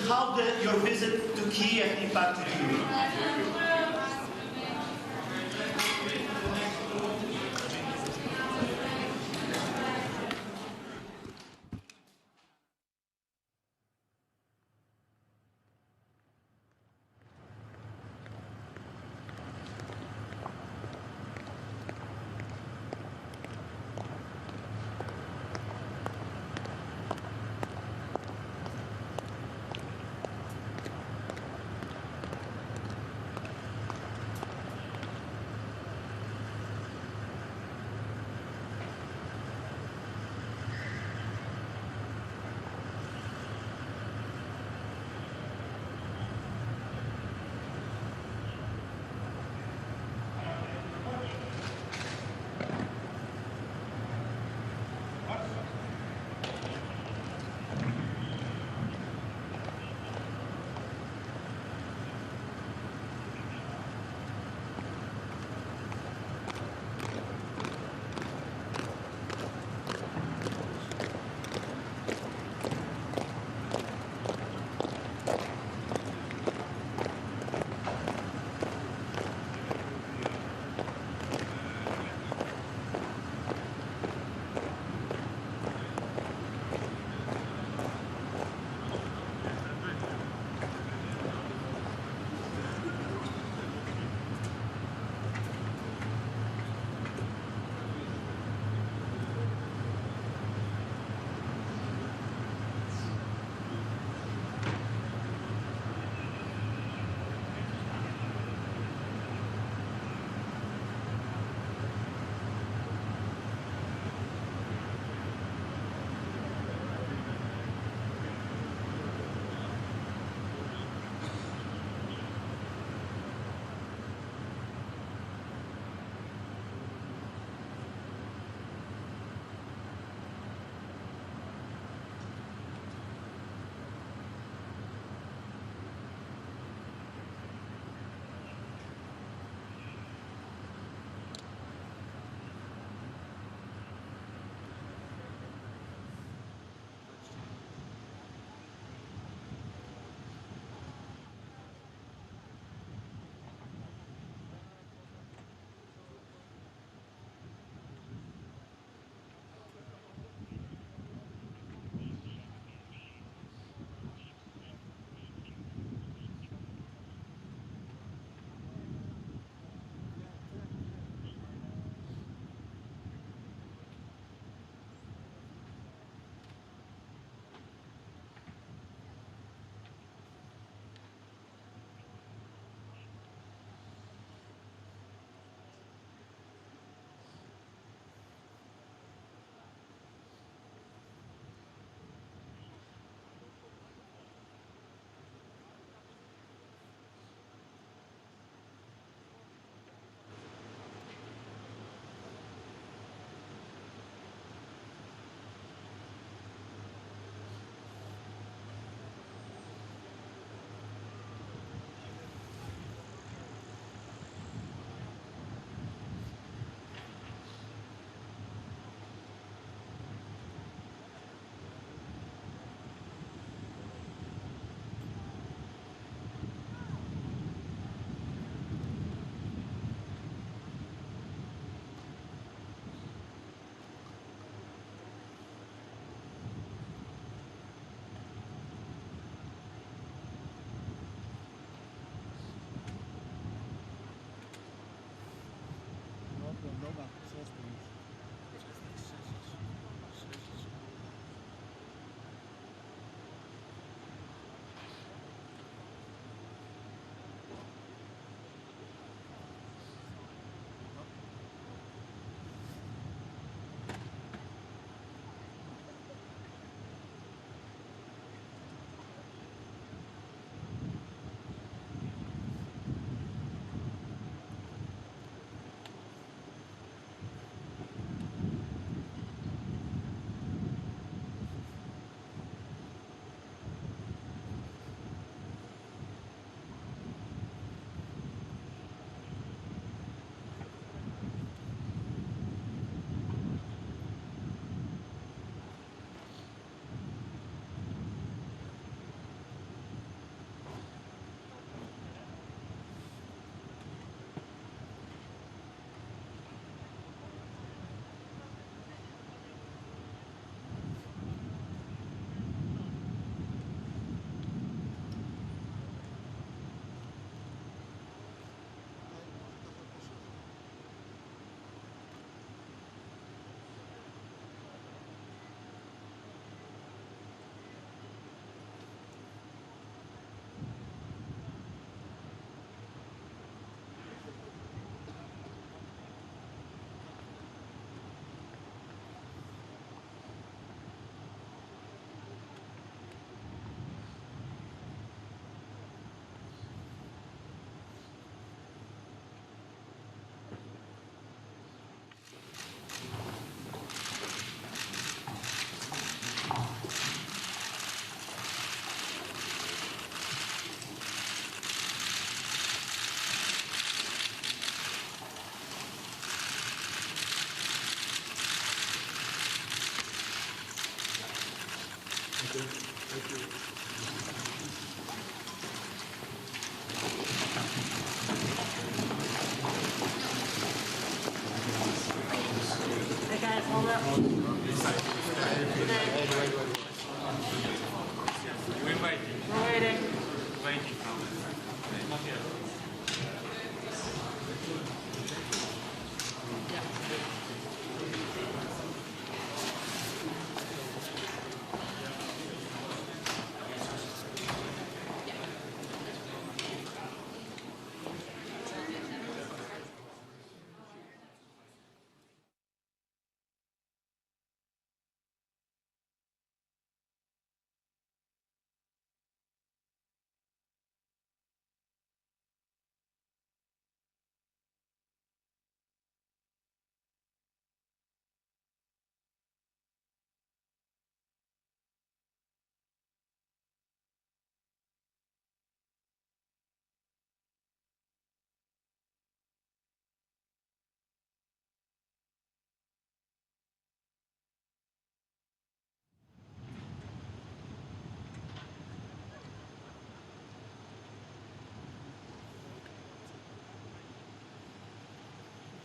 how your visit to Kiev impacted you.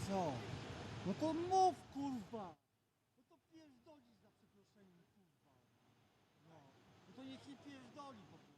Co? No to mów, kurwa! No to pierdolisz za przeproszeniem, kurwa! No, no to niech nie pierdoli po prostu.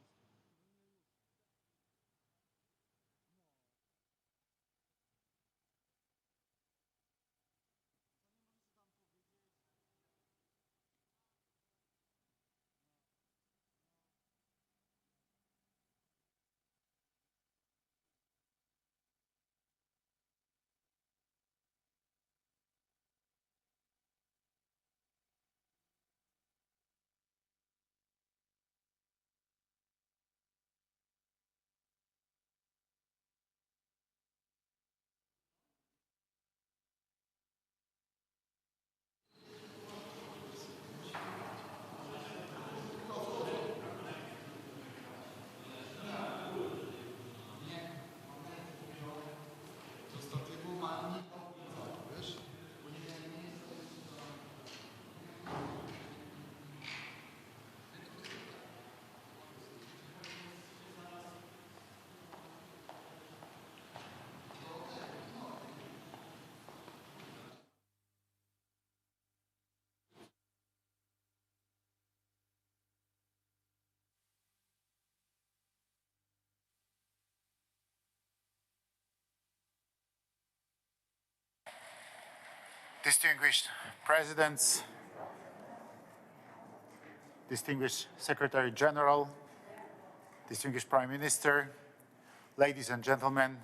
Distinguished Presidents, distinguished Secretary General, distinguished Prime Minister, ladies and gentlemen,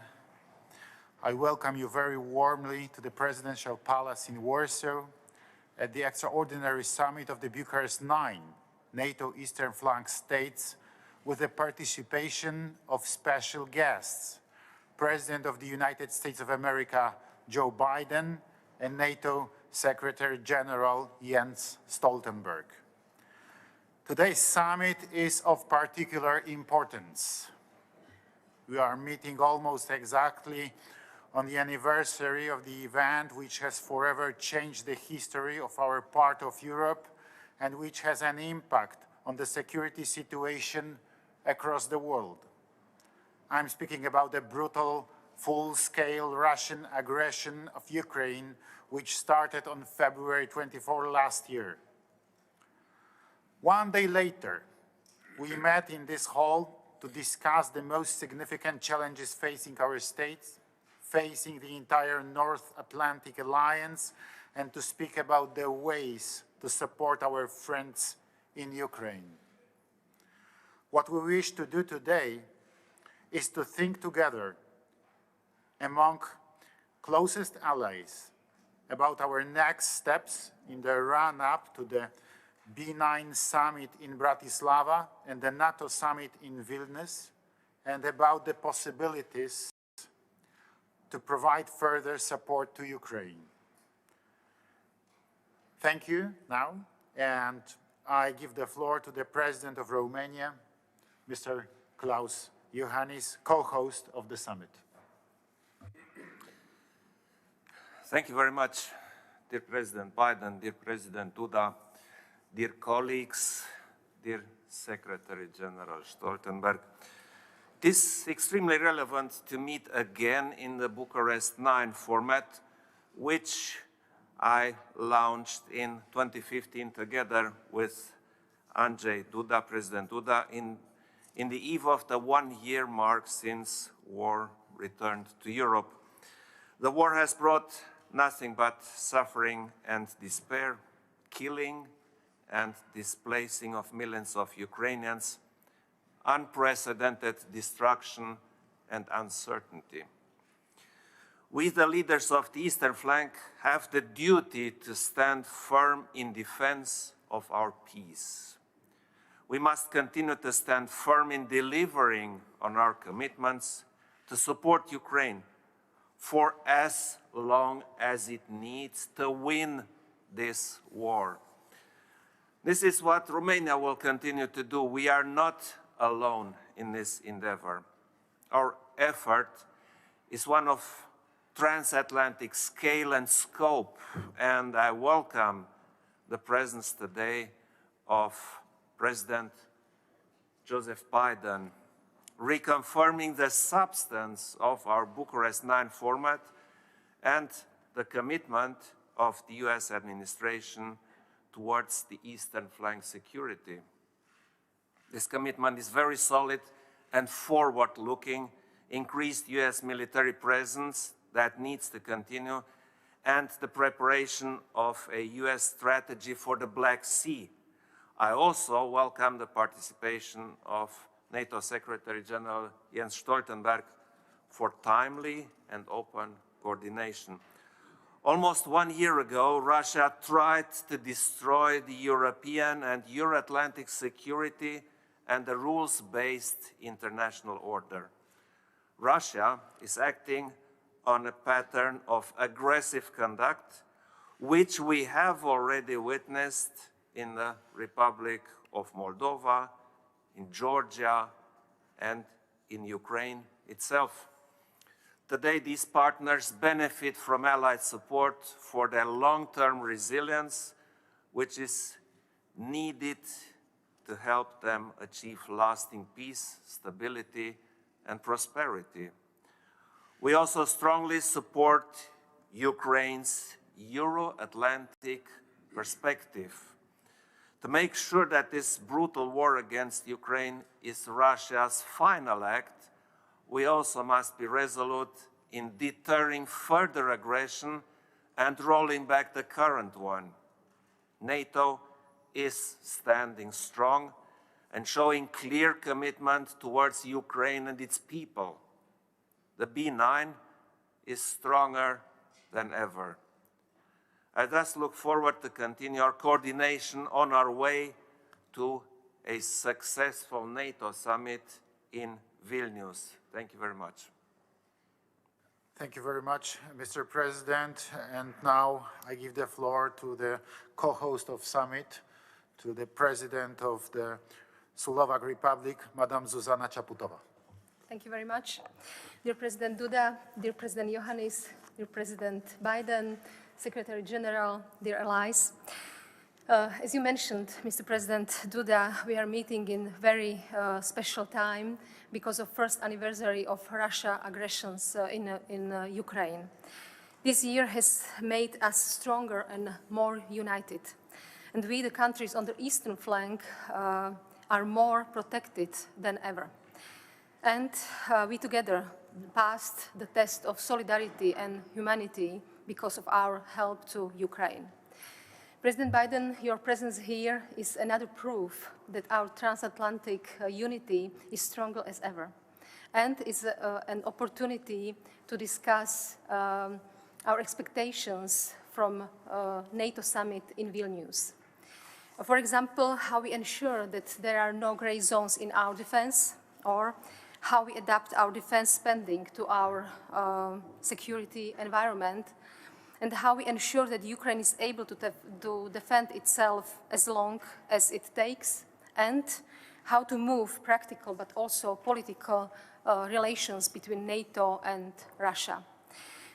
I welcome you very warmly to the Presidential Palace in Warsaw at the extraordinary summit of the Bucharest 9 NATO Eastern Flank states with the participation of special guests, President of the United States of America, Joe Biden, and NATO Secretary General Jens Stoltenberg. Today's summit is of particular importance. We are meeting almost exactly on the anniversary of the event which has forever changed the history of our part of Europe and which has an impact on the security situation across the world. I'm speaking about the brutal, full-scale Russian aggression of Ukraine, which started on February 24 last year. One day later, we met in this hall to discuss the most significant challenges facing our states, facing the entire North Atlantic Alliance, and to speak about the ways to support our friends in Ukraine. What we wish to do today is to think together among closest allies about our next steps in the run-up to the B9 summit in Bratislava and the NATO summit in Vilnius, and about the possibilities to provide further support to Ukraine. Thank you now, and I give the floor to the President of Romania, Mr. Klaus Iohannis, co-host of the summit. Thank you very much, dear President Biden, dear President Duda, dear colleagues, dear Secretary General Stoltenberg. It is extremely relevant to meet again in the Bucharest 9 format, which I launched in 2015 together with Andrzej Duda, President Duda, in in the eve of the one-year mark since war returned to Europe. The war has brought nothing but suffering and despair, killing and displacing of millions of Ukrainians, unprecedented destruction and uncertainty. We, the leaders of the eastern flank, have the duty to stand firm in defense of our peace. We must continue to stand firm in delivering on our commitments to support Ukraine for as long as it needs to win this war. This is what Romania will continue to do. We are not alone in this endeavor. Our effort is one of transatlantic scale and scope, and I welcome the presence today of President Joseph Biden, reconfirming the substance of our Bucharest 9 format and the commitment of the U.S. administration towards the eastern flank security. This commitment is very solid and forward-looking, increased U.S. military presence that needs to continue, and the preparation of a U.S. strategy for the Black Sea. I also welcome the participation of NATO Secretary General Jens Stoltenberg for timely and open coordination. Almost 1 year ago, Russia tried to destroy the European and Euro-Atlantic security and the rules-based international order. Russia is acting on a pattern of aggressive conduct, which we have already witnessed in the Republic of Moldova, in Georgia, and in Ukraine itself. Today, these partners benefit from allied support for their long-term resilience, which is needed to help them achieve lasting peace, stability, and prosperity. We also strongly support Ukraine's Euro-Atlantic perspective. To make sure that this brutal war against Ukraine is Russia's final act, we also must be resolute in deterring further aggression and rolling back the current one. NATO is standing strong and showing clear commitment towards Ukraine and its people. The B9 is stronger than ever. I thus look forward to continue our coordination on our way to a successful NATO summit in Vilnius. Thank you very much. Thank you very much, Mr. President. And now I give the floor to the co-host of summit, to the President of the Slovak Republic, Madam Zuzana Čaputová. Thank you very much. Dear President Duda, dear President Iohannis, dear President Biden, Secretary General, dear allies. As you mentioned, Mr. President Duda, we are meeting in very special time because of first anniversary of Russia aggressions in Ukraine. This year has made us stronger and more united. And we, the countries on the eastern flank, are more protected than ever. And we together passed the test of solidarity and humanity because of our help to Ukraine. President Biden, your presence here is another proof that our transatlantic unity is stronger as ever, and is an opportunity to discuss our expectations from NATO summit in Vilnius. For example, how we ensure that there are no gray zones in our defense, or how we adapt our defense spending to our security environment, and how we ensure that Ukraine is able to defend itself as long as it takes, and how to move practical but also political relations between NATO and Russia.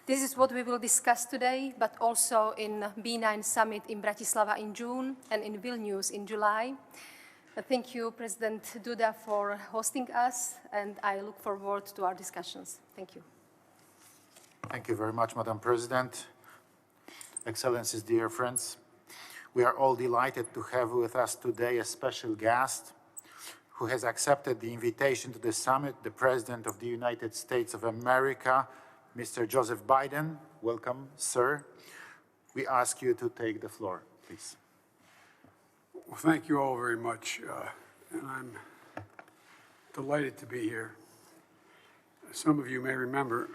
This is what we will discuss today, but also in B9 summit in Bratislava in June and in Vilnius in July. Thank you, President Duda, for hosting us, and I look forward to our discussions. Thank you. Thank you very much, Madam President. Excellencies, dear friends, we are all delighted to have with us today a special guest who has accepted the invitation to the summit, the President of the United States of America, Mr. Joseph Biden. Welcome, sir. We ask you to take the floor, please. Well, thank you all very much, and I'm delighted to be here. Some of you may remember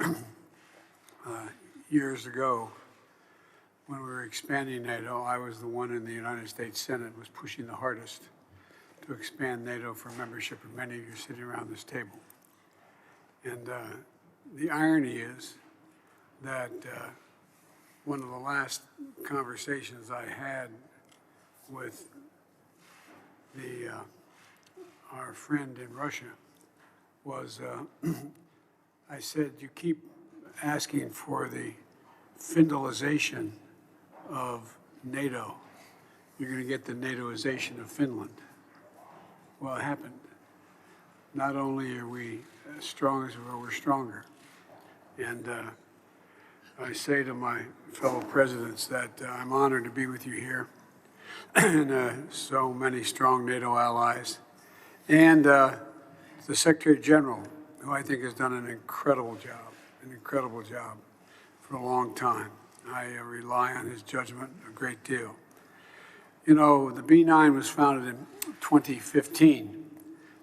years ago when we were expanding NATO, I was the one in the United States Senate was pushing the hardest to expand NATO for membership, and many of you sitting around this table. And the irony is that one of the last conversations I had with our friend in Russia was, I said, you keep asking for the Finlandization of NATO. You're going to get the NATOization of Finland. Well, it happened. Not only are we as strong as we were, we're stronger. And I say to my fellow presidents that I'm honored to be with you here, and so many strong NATO allies, and the Secretary General, who I think has done an incredible job for a long time. I rely on his judgment a great deal. You know, the B9 was founded in 2015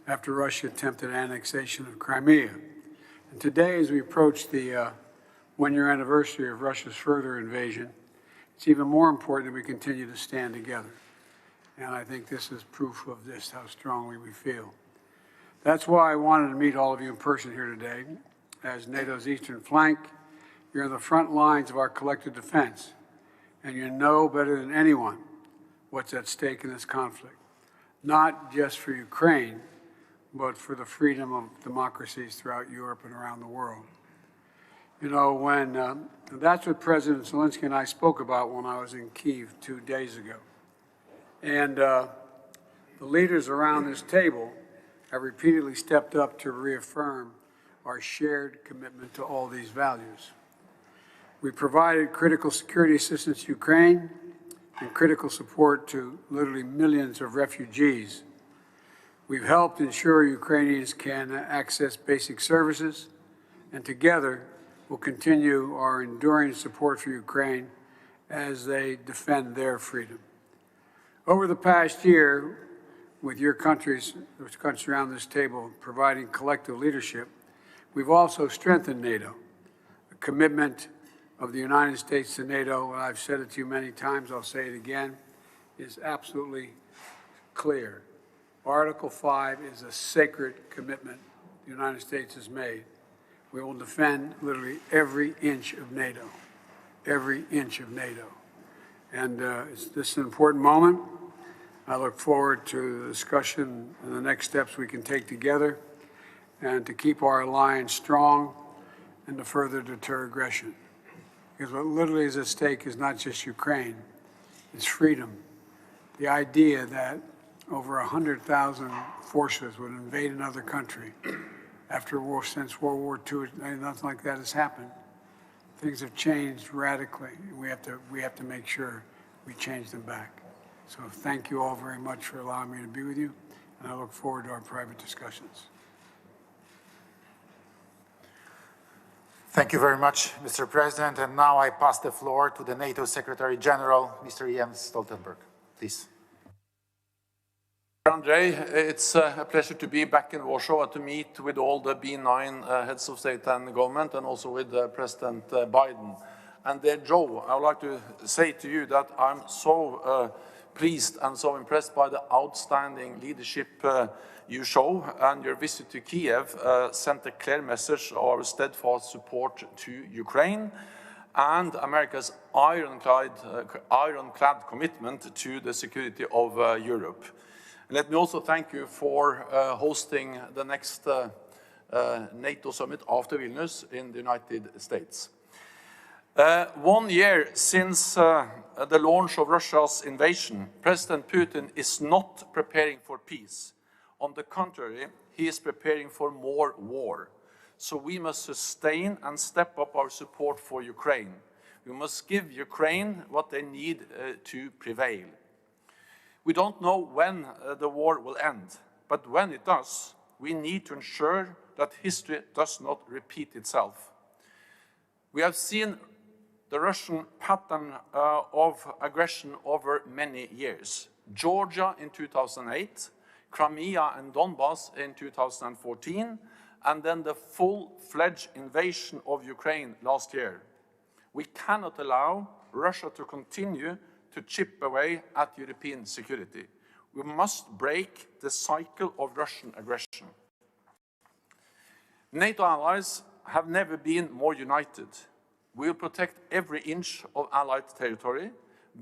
after Russia attempted annexation of Crimea. And today, as we approach the one-year anniversary of Russia's further invasion, it's even more important that we continue to stand together. And I think this is proof of this, how strongly we feel. That's why I wanted to meet all of you in person here today. As NATO's eastern flank, you're on the front lines of our collective defense, and you know better than anyone what's at stake in this conflict, not just for Ukraine, but for the freedom of democracies throughout Europe and around the world. You know, that's what President Zelensky and I spoke about when I was in Kyiv 2 days ago. And the leaders around this table have repeatedly stepped up to reaffirm our shared commitment to all these values. We provided critical security assistance to Ukraine and critical support to literally millions of refugees. We've helped ensure Ukrainians can access basic services, and together we'll continue our enduring support for Ukraine as they defend their freedom. Over the past year, with your countries around this table providing collective leadership, we've also strengthened NATO. The commitment of the United States to NATO, and I've said it to you many times, I'll say it again, is absolutely clear. Article 5 is a sacred commitment the United States has made. We will defend literally every inch of NATO, every inch of NATO. And this is an important moment. I look forward to the discussion and the next steps we can take together and to keep our alliance strong and to further deter aggression. Because what literally is at stake is not just Ukraine, it's freedom. The idea that over 100,000 forces would invade another country since World War II, nothing like that has happened. Things have changed radically. We have to make sure we change them back. So thank you all very much for allowing me to be with you, and I look forward to our private discussions. Thank you very much, Mr. President. And now I pass the floor to the NATO Secretary General, Mr. Jens Stoltenberg. Please. Andrei, it's a pleasure to be back in Warsaw and to meet with all the B9 heads of state and government, and also with President Biden. And Joe, I would like to say to you that I'm so pleased and so impressed by the outstanding leadership you show, and your visit to Kiev sent a clear message of our steadfast support to Ukraine and America's ironclad commitment to the security of Europe. Let me also thank you for hosting the next NATO summit after Vilnius in the United States. 1 year since the launch of Russia's invasion, President Putin is not preparing for peace. On the contrary, he is preparing for more war. So we must sustain and step up our support for Ukraine. We must give Ukraine what they need to prevail. We don't know when the war will end, but when it does, we need to ensure that history does not repeat itself. We have seen the Russian pattern of aggression over many years. Georgia in 2008, Crimea and Donbass in 2014, and then the full-fledged invasion of Ukraine last year. We cannot allow Russia to continue to chip away at European security. We must break the cycle of Russian aggression. NATO allies have never been more united. We will protect every inch of allied territory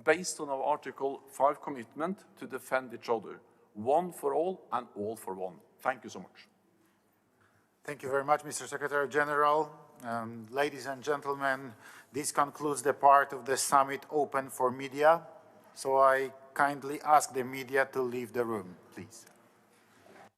based on our Article 5 commitment to defend each other, one for all and all for one. Thank you so much. Thank you very much, Mr. Secretary General. Ladies and gentlemen, this concludes the part of the summit open for media. So I kindly ask the media to leave the room, please.